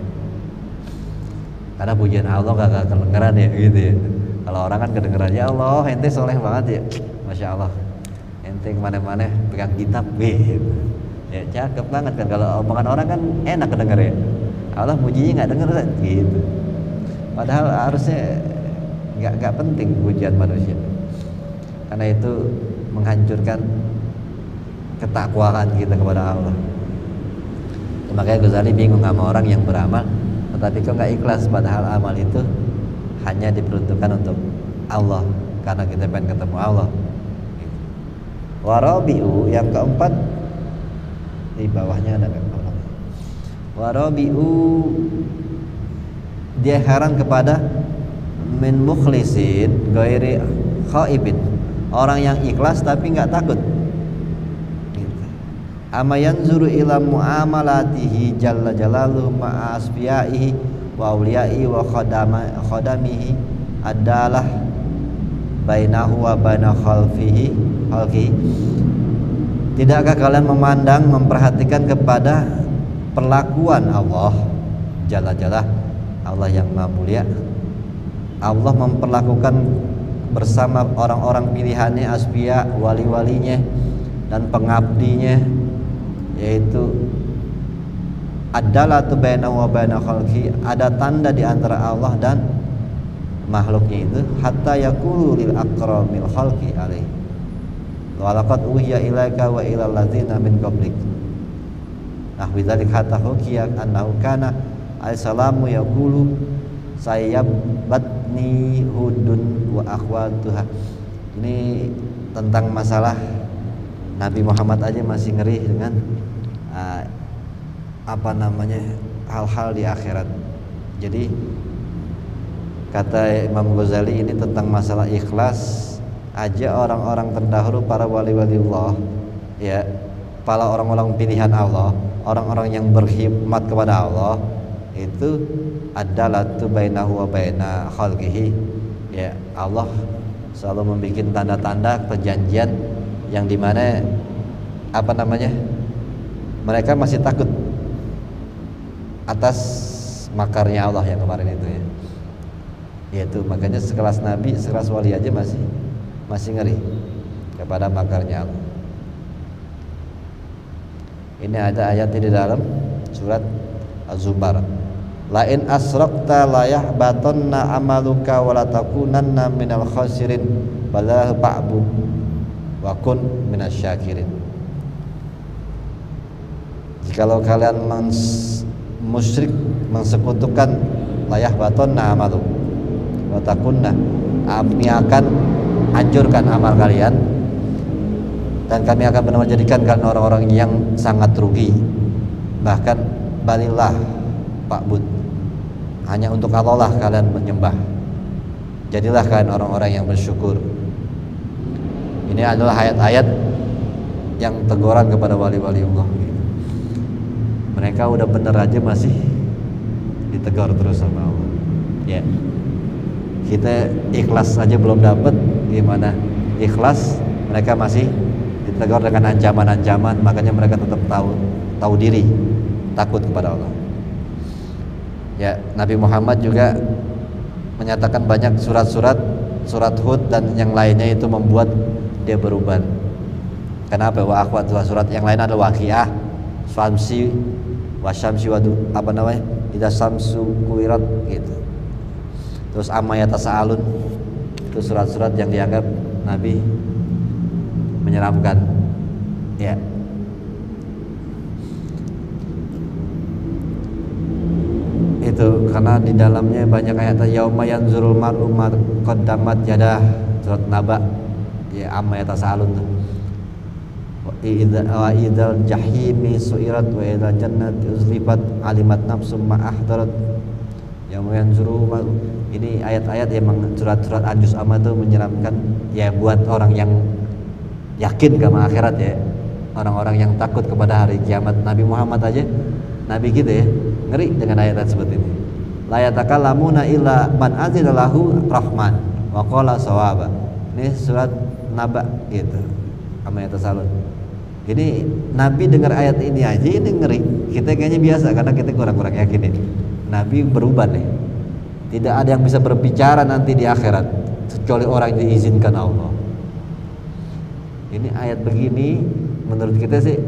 Speaker 1: Karena pujian Allah gak kedengeran ya gitu ya. Kalau orang kan kedengeran, ya Allah ente soleh banget ya, Masya Allah, ente kemana-mana pegang kitab gitu. Ya cakep banget kan, kalau omongan orang kan enak kedenger ya. Allah mujinya nggak dengar gitu. Padahal harusnya nggak penting pujian manusia, karena itu menghancurkan ketakwaan kita kepada Allah. Makanya Ghazali bingung sama orang yang beramal tetapi kok nggak ikhlas, padahal amal itu hanya diperuntukkan untuk Allah, karena kita pengen ketemu Allah. Warabi'u, yang keempat di bawahnya ada orang. Warabi'u, dia heran kepada min mukhlisin ghairi khaibin, orang yang ikhlas tapi nggak takut. Ama yanzuru ila muamalatihi jalla jalaluhu ma'a asfiyaihi wa awliyaihi wa khadamihi adalah bainahu wa baina khalqihi. Tidakkah kalian memandang, memperhatikan kepada perlakuan Allah jalla jalla, Allah yang maha mulia. Allah memperlakukan bersama orang-orang pilihannya, asfiya, wali-walinya dan pengabdinya, yaitu adalah bainahu wa baina khalqi, ada tanda di antara Allah dan makhluknya itu, hatta yaqulu lil akramil khalqi alaihi wa laqad uhiya ilaika wa ilal ladzina min qablik. Nah, bidzalik hatta hukiya annahu kana alaihi yaqulu sayyabatni hudun wa akhwatuha. Ini tentang masalah Nabi Muhammad aja masih ngeri dengan hal-hal di akhirat. Jadi kata Imam Ghazali ini tentang masalah ikhlas aja, orang-orang terdahulu, para wali-wali Allah, ya, para orang-orang pilihan Allah, orang-orang yang berkhidmat kepada Allah, itu adalah bainahu wa baina khalqihi, ya, Allah selalu membuat tanda-tanda perjanjian yang dimana mereka masih takut atas makarnya Allah yang kemarin itu, ya. Yaitu makanya sekelas Nabi, sekelas wali aja masih ngeri kepada makarnya Allah. Ini ada ayat di dalam surat Az-Zumar. La in asrakta la yahbatanna amaluka wa la takunanna minal khasirin bala fa'bud wa kun minasyakirin. Jikalau kalian musyrik, mensekutukan, la yahbatanna amalu wa takunna, kami akan hancurkan amal kalian dan kami akan benar-benar jadikan kalian orang-orang yang sangat rugi. Bahkan balillah fa'bud, hanya untuk Allah lah kalian menyembah, jadilah kalian orang-orang yang bersyukur. Ini adalah ayat-ayat yang teguran kepada wali-wali Allah. Mereka udah bener aja masih ditegur terus sama Allah. Ya, kita ikhlas aja belum dapat, gimana ikhlas mereka masih ditegur dengan ancaman-ancaman. Makanya mereka tetap tahu diri, takut kepada Allah. Ya, Nabi Muhammad juga menyatakan banyak surat Hud dan yang lainnya itu membuat dia berubah. Kenapa? Wa akhwat, surat yang lain ada Waqiah, Syamsi, Wasyamsi wadu Idza Syamsu kuwirat gitu. Terus Amma Yatasaalun, itu surat-surat yang dianggap Nabi menyeramkan. Ya. Itu karena di dalamnya banyak ayat yauma yanzurul mar'u ma qaddamat yadah, surat Naba. Ya, Amma Yatasaalun tuh. Wa idzal jahimi su'irat wa idzal jannati uzlifat alimat nafsum ma ahdarat. Yauma yanzuru, ini ayat-ayat yang surat-surat Anjus Amma itu menyeramkan, ya, buat orang yang yakin sama akhirat, ya, orang-orang yang takut kepada hari kiamat. Nabi Muhammad aja, Nabi kita, ya, ngeri dengan ayat-ayat seperti ini. La yatakallamuna illa man azina lahu rahman wa qala sawaba. Ini surat Naba gitu. Amma Yatasaalun. Ini Nabi dengar ayat ini aja ini ngeri. Kita kayaknya biasa karena kita kurang-kurang yakin ini. Nabi berubah nih. Tidak ada yang bisa berbicara nanti di akhirat kecuali orang yang diizinkan Allah. Ini ayat begini menurut kita sih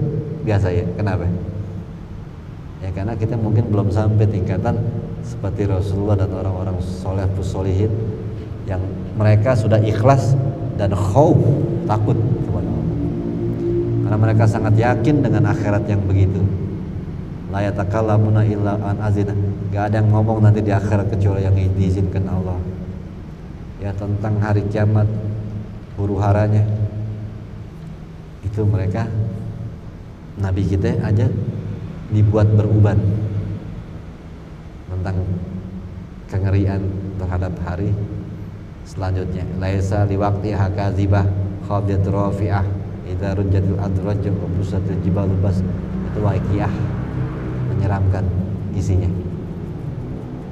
Speaker 1: biasa, ya. Kenapa? Ya karena kita mungkin belum sampai tingkatan seperti Rasulullah dan orang-orang soleh solihin yang mereka sudah ikhlas dan khauf, takut kepada Allah. Karena mereka sangat yakin dengan akhirat yang begitu. La yatakallamuna illa an azina. Gak ada yang ngomong nanti di akhirat kecuali yang diizinkan Allah. Ya tentang hari kiamat, huru-haranya itu mereka, Nabi kita aja dibuat beruban tentang kengerian terhadap hari selanjutnya. Laisa liwaqti hakazibah khafiyat rafi'ah idza rujjatil adraj wa busatil jibalu bas. Itu waqiah, menyeramkan isinya.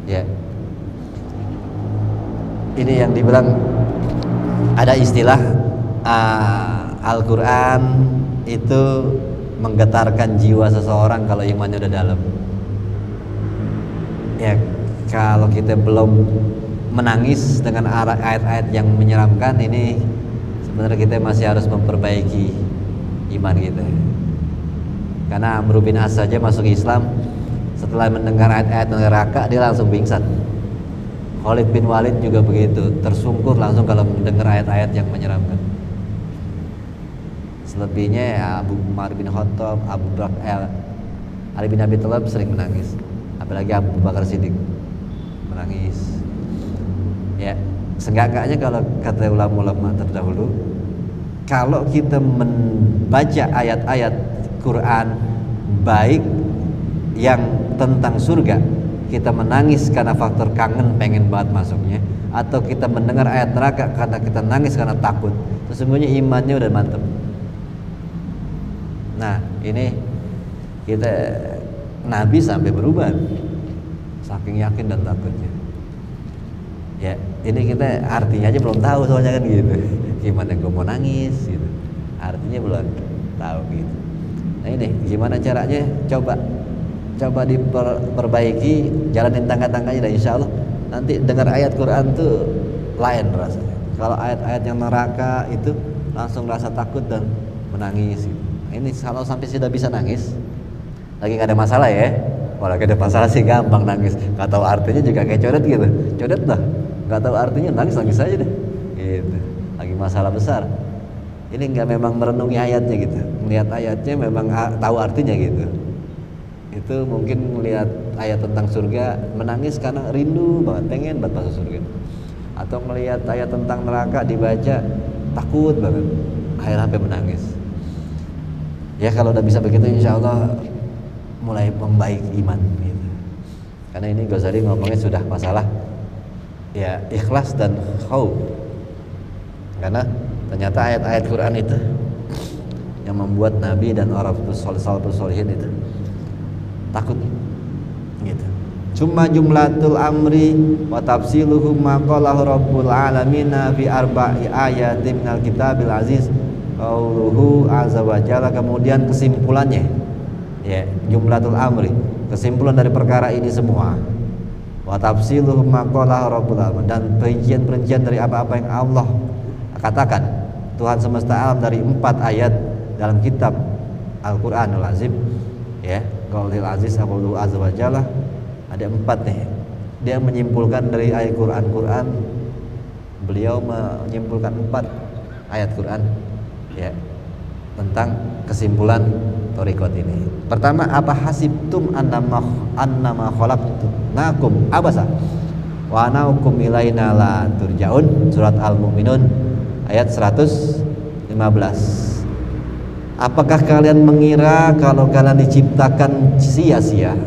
Speaker 1: Ya. Ini yang dibilang ada istilah Al-Quran itu menggetarkan jiwa seseorang kalau imannya udah dalam. Ya, kalau kita belum menangis dengan ayat-ayat yang menyeramkan, ini sebenarnya kita masih harus memperbaiki iman kita. Karena Amr bin As saja masuk Islam setelah mendengar ayat-ayat neraka dia langsung pingsan. Khalid bin Walid juga begitu, tersungkur langsung kalau mendengar ayat-ayat yang menyeramkan. Selebihnya ya Abu Umar bin Khattab, Ali bin Abi Thalib sering menangis. Apalagi Abu Bakar Siddiq menangis. Ya, seenggak-enggaknya kalau kata ulama-ulama terdahulu, kalau kita membaca ayat-ayat Quran baik yang tentang surga, kita menangis karena faktor kangen pengen banget masuknya, atau kita mendengar ayat neraka karena kita nangis karena takut, sesungguhnya imannya udah mantap. Nah ini kita, Nabi sampai berubah saking yakin dan takutnya. Ya ini kita artinya aja belum tahu soalnya kan gitu. Gimana gue mau nangis gitu, artinya belum tahu gitu. Nah ini gimana caranya, coba diperbaiki, jalanin tangga-tangganya, dan insya Allah nanti dengar ayat Quran tuh lain rasanya. Kalau ayat-ayat yang neraka itu langsung rasa takut dan menangis gitu. Ini kalau sampai sudah bisa nangis, lagi nggak ada masalah ya. Kalau nggak ada masalah sih gampang nangis. Nggak tahu artinya juga kayak codet gitu, codet dah. Nggak tahu artinya nangis aja deh. Gitu. Lagi masalah besar. Ini nggak memang merenungi ayatnya gitu, melihat ayatnya memang tahu artinya gitu. Itu mungkin melihat ayat tentang surga menangis karena rindu banget, pengen banget masuk surga. Atau melihat ayat tentang neraka dibaca takut banget, akhirnya sampai menangis. Ya kalau udah bisa begitu insya Allah mulai membaik iman gitu. Karena ini Ghazali ngomongnya sudah masalah ya ikhlas dan khauf. Karena ternyata ayat-ayat Quran itu yang membuat Nabi dan orang salafus sholihin itu takut gitu. Cuma jumlatul amri wa tafsiluhu ma qalahu rabbul alamin fi arba'i ayatin minal kitabil aziz qauluhu azza wa jalla. Kemudian kesimpulannya ya, jumlatul amri, kesimpulan dari perkara ini semua, wa tafsiluhu ma qalahu rabbul alamin, dan perincian-perincian dari apa-apa yang Allah katakan, Tuhan semesta alam, dari 4 ayat dalam kitab Al-Qur'anul Azim ya. Qaulil aziz aqulu azza wa jalla, ada 4 nih. Dia menyimpulkan dari ayat Quran, beliau menyimpulkan 4 ayat Quran ya tentang kesimpulan thariqat ini. Pertama, apa hasibtum annama khalaqnakum abasa wa anaukum ilaina la turja'un. Surat Al-Mu'minun ayat 115. Apakah kalian mengira kalau kalian diciptakan sia-sia?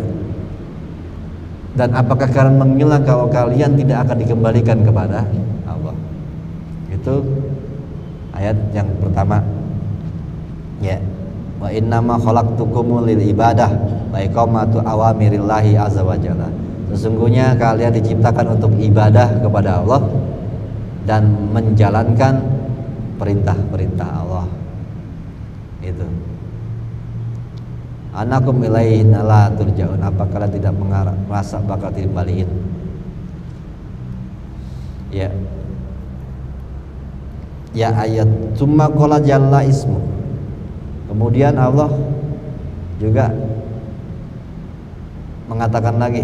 Speaker 1: Dan apakah kalian mengira kalau kalian tidak akan dikembalikan kepada Allah? Itu ayat yang pertama ya. Wa innama khalaqtukum lil ibadah wa iqamatu awamirillahi azza wa jalla. Sesungguhnya kalian diciptakan untuk ibadah kepada Allah dan menjalankan perintah-perintah Allah. Itu. Anakum ilaina la turja'un. Apa kalian tidak merasa bakal dikembaliin? Ya. Ya ayat summa qala jalla ismu. Kemudian Allah juga mengatakan lagi,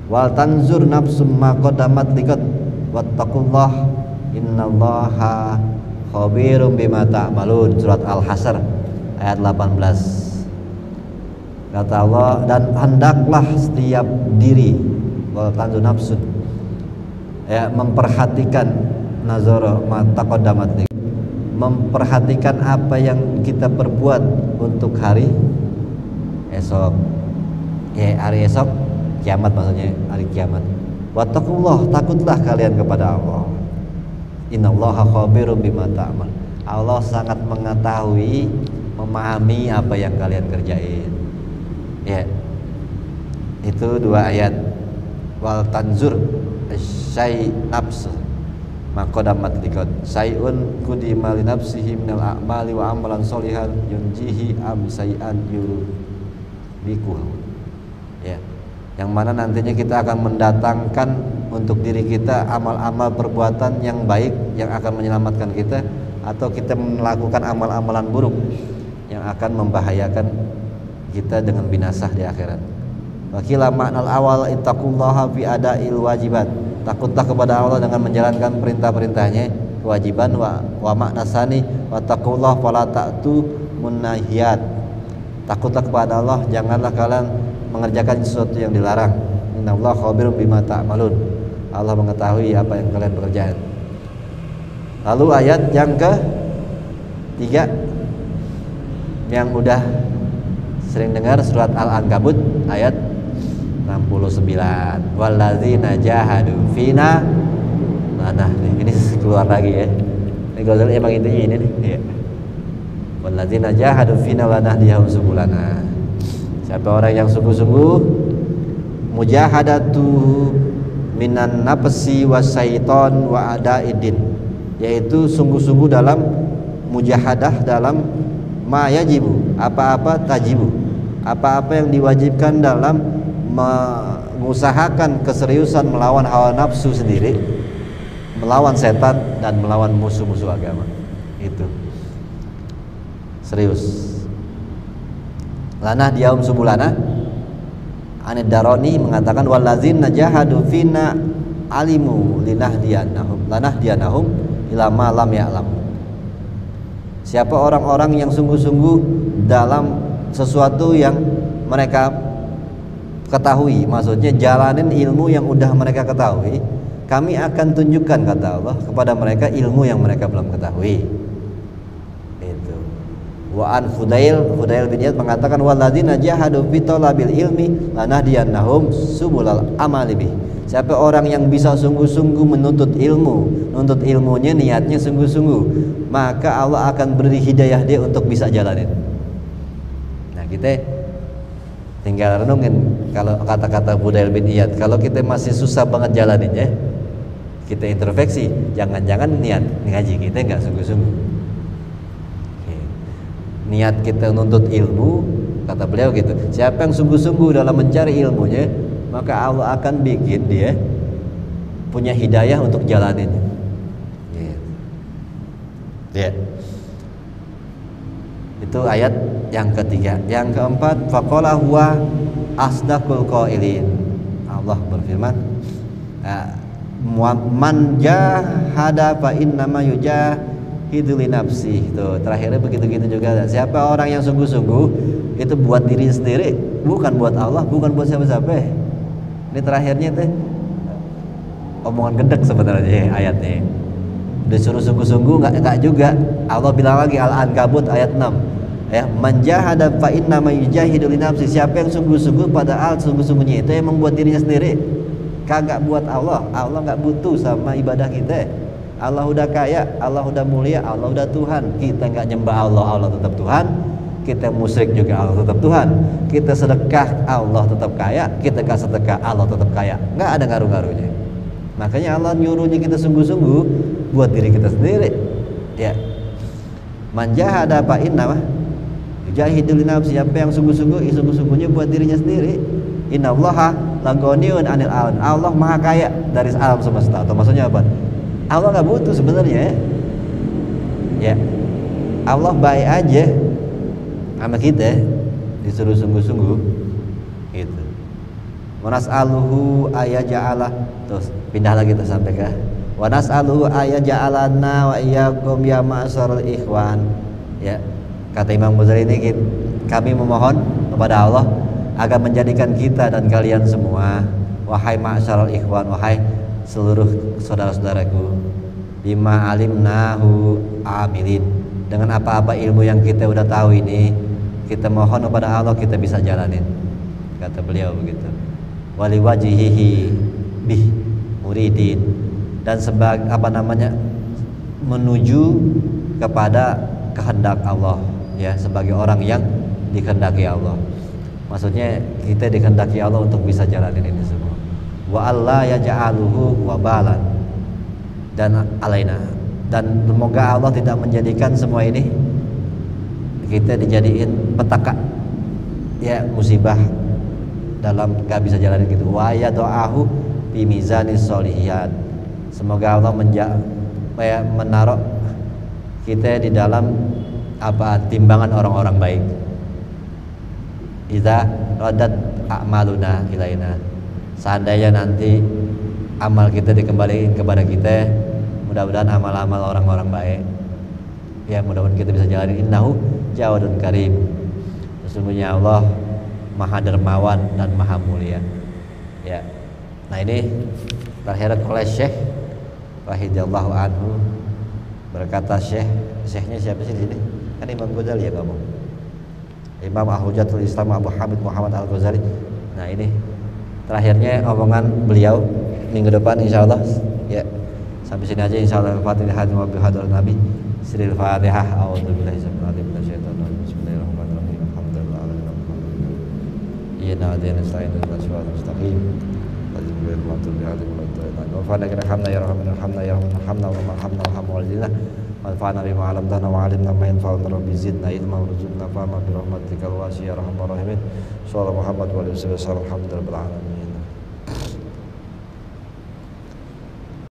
Speaker 1: wal tanzur nafsum ma qaddamat liqad wattaqullah innallaha khabirum bima ta'malun. Surat Al-Hasyr ayat 18. Kata Allah, dan hendaklah setiap diri, wal tanzur nafsun, ya, memperhatikan nazara ma taqaddamat liqad, memperhatikan apa yang kita perbuat untuk hari esok. Ya, hari esok kiamat, maksudnya hari kiamat. Wattaqullah, takutlah kalian kepada Allah. Innallaha khabirum bima ta'mal. Allah sangat mengetahui, memahami apa yang kalian kerjain. Ya. Itu dua ayat. Wal tanzur syai nafs maqadamat liqad sayun qudima li nafsihi minal a'mali wa amalan sholihan yunjihi am sayan yuriku. Ya, yang mana nantinya kita akan mendatangkan untuk diri kita amal-amal perbuatan yang baik yang akan menyelamatkan kita, atau kita melakukan amal-amalan buruk yang akan membahayakan kita dengan binasa di akhirat. Wakila maknal awal ittaqullaha fi ada'il wajibat, takutlah kepada Allah dengan menjalankan perintah-perintahnya, kewajiban. Wa makna sani wattaqullaha fala ta'tu munahiyat, takutlah kepada Allah, janganlah kalian mengerjakan sesuatu yang dilarang. Innallaha khabirum bima ta'malun, Allah mengetahui apa yang kalian bekerjakan. Lalu ayat yang ke-3 yang udah sering dengar, surat Al-Ankabut ayat 69. Walladzina jahadu fina, nah ini keluar lagi ya. Ini kalau emang intinya ini nih. Iya. Walladzina jahadu fina lanahdihum subulana. Siapa orang yang sungguh-sungguh, mujahadatu minan nafsi wasyaiton wa adaidin, yaitu sungguh-sungguh dalam mujahadah, dalam ma yajibu, apa-apa tajibu, apa-apa yang diwajibkan, dalam mengusahakan keseriusan melawan hawa nafsu sendiri, melawan setan dan melawan musuh-musuh agama. Itu serius. Lanah diaum subulana. Anid Daroni mengatakan wallazina jahadu fina alimu lanahdiyanahum ila ma lam ya'lam. Siapa orang-orang yang sungguh-sungguh dalam sesuatu yang mereka ketahui, maksudnya jalanin ilmu yang udah mereka ketahui, kami akan tunjukkan, kata Allah, kepada mereka ilmu yang mereka belum ketahui. Wa an Fudail bin Iyad mengatakan walladzina jahadu fi talabil ilmi lanahdiyannahum subulal amali bih. Siapa orang yang bisa sungguh-sungguh menuntut ilmu, nuntut ilmunya niatnya sungguh-sungguh, maka Allah akan beri hidayah dia untuk bisa jalanin. Nah, kita tinggal renungin kalau kata-kata Fudail bin Iyad, kalau kita masih susah banget jalaninnya, kita introspeksi, jangan-jangan niat ngaji kita nggak sungguh-sungguh. Niat kita nuntut ilmu, kata beliau gitu, siapa yang sungguh-sungguh dalam mencari ilmunya, maka Allah akan bikin dia punya hidayah untuk jalanin. Ya. Itu ayat yang ketiga. Yang keempat, faqala huwa asdaqul qailin. Allah berfirman, man jahada fa innama yujahidu li nafsi. Tuh, terakhirnya begitu-gitu juga. Siapa orang yang sungguh-sungguh itu buat diri sendiri, bukan buat Allah, bukan buat siapa-siapa. Ini terakhirnya teh omongan gedek sebenarnya ayatnya. Disuruh sungguh-sungguh enggak juga. Allah bilang lagi Al-Ankabut ayat 6. Ya, man jahada fa innama yujahidu li nafsi. Siapa yang sungguh-sungguh, padahal sungguh-sungguhnya itu yang membuat dirinya sendiri. Kagak buat Allah. Allah enggak butuh sama ibadah kita. Allah udah kaya, Allah udah mulia, Allah udah Tuhan. Kita enggak nyembah Allah, Allah tetap Tuhan. Kita musyrik juga, Allah tetap Tuhan. Kita sedekah, Allah tetap kaya. Kita enggak sedekah, Allah tetap kaya. Enggak ada ngaruh-ngaruhnya. Makanya Allah nyuruhnya kita sungguh-sungguh buat diri kita sendiri. Ya. Man jahada fa innama yujahidu li nafsi. Siapa yang sungguhnya buat dirinya sendiri. Innallaha laghaniyun 'anil 'alamin. Allah Maha Kaya dari alam semesta. Atau maksudnya apa? Allah enggak butuh sebenarnya. Ya. Allah baik aja sama kita, disuruh sungguh-sungguh gitu. Wa nas'aluhu ayaja'ala, terus pindah lagi tuh sampai ke wa nas'aluhu ayaja'alana wa iyyakum ya ma'syarul ikhwan. Ya, kata Imam Ghazali ini, kami memohon kepada Allah agar menjadikan kita dan kalian semua, wahai ma'syarul ikhwan, wahai seluruh saudara-saudaraku, bima alimnahu amilin, dengan apa-apa ilmu yang kita udah tahu ini, kita mohon kepada Allah kita bisa jalanin, kata beliau begitu. Wali wajihihi bih muridin, dan sebagai menuju kepada kehendak Allah, ya, sebagai orang yang dikehendaki Allah. Maksudnya kita dikehendaki Allah untuk bisa jalanin ini semua. Wa alla yaj'aluhu wabalan, dan alaina, dan semoga Allah tidak menjadikan semua ini kita dijadiin petaka, ya, musibah dalam gak bisa jalanin gitu. Wa yadu'ahu fi mizanis sholihat, semoga Allah menaruh kita di dalam timbangan orang-orang baik. Idza radat a'maluna ilaina, seandainya nanti amal kita dikembalikan kepada kita, mudah-mudahan amal-amal orang-orang baik, ya, mudah-mudahan kita bisa jalanin. Innahu jawadun karim, sesungguhnya Allah maha dermawan dan maha mulia, ya. Nah, ini terakhir oleh Syekh Rahidallahu anhu berkata, Syekhnya siapa sih di sini? Kan Imam Ghazali ya kamu, Imam Al-Hujjatul Islam Abu Hamid Muhammad Al-Ghazali. Nah, ini terakhirnya omongan beliau minggu depan insyaallah, ya. Sampai sini aja insyaallah. Al-Fatihah wa bihadrat Nabi Siril Fatihah. A'udzubillahi minasyaitonir rajim. Bismillahirrahmanirrahim. Alhamdulillahirabbil alamin. Inna hadina sa'in al-siratal mustaqim. Wajibul matul bi'alim wa ta'ala. Wa fa'alaka hamna ya rahman hamna ya rahman hamna wa hamna wa hamdulillah. Manfa'na bima 'allamtana wa 'allimna ma yanfa'una rabbi zidna ilma warzuqna fahma bi rahmatikal wasi'ir ya arhamar rahimin. Sallallahu Muhammad wa alihi wasallam. Alhamdulillahirabbil alamin.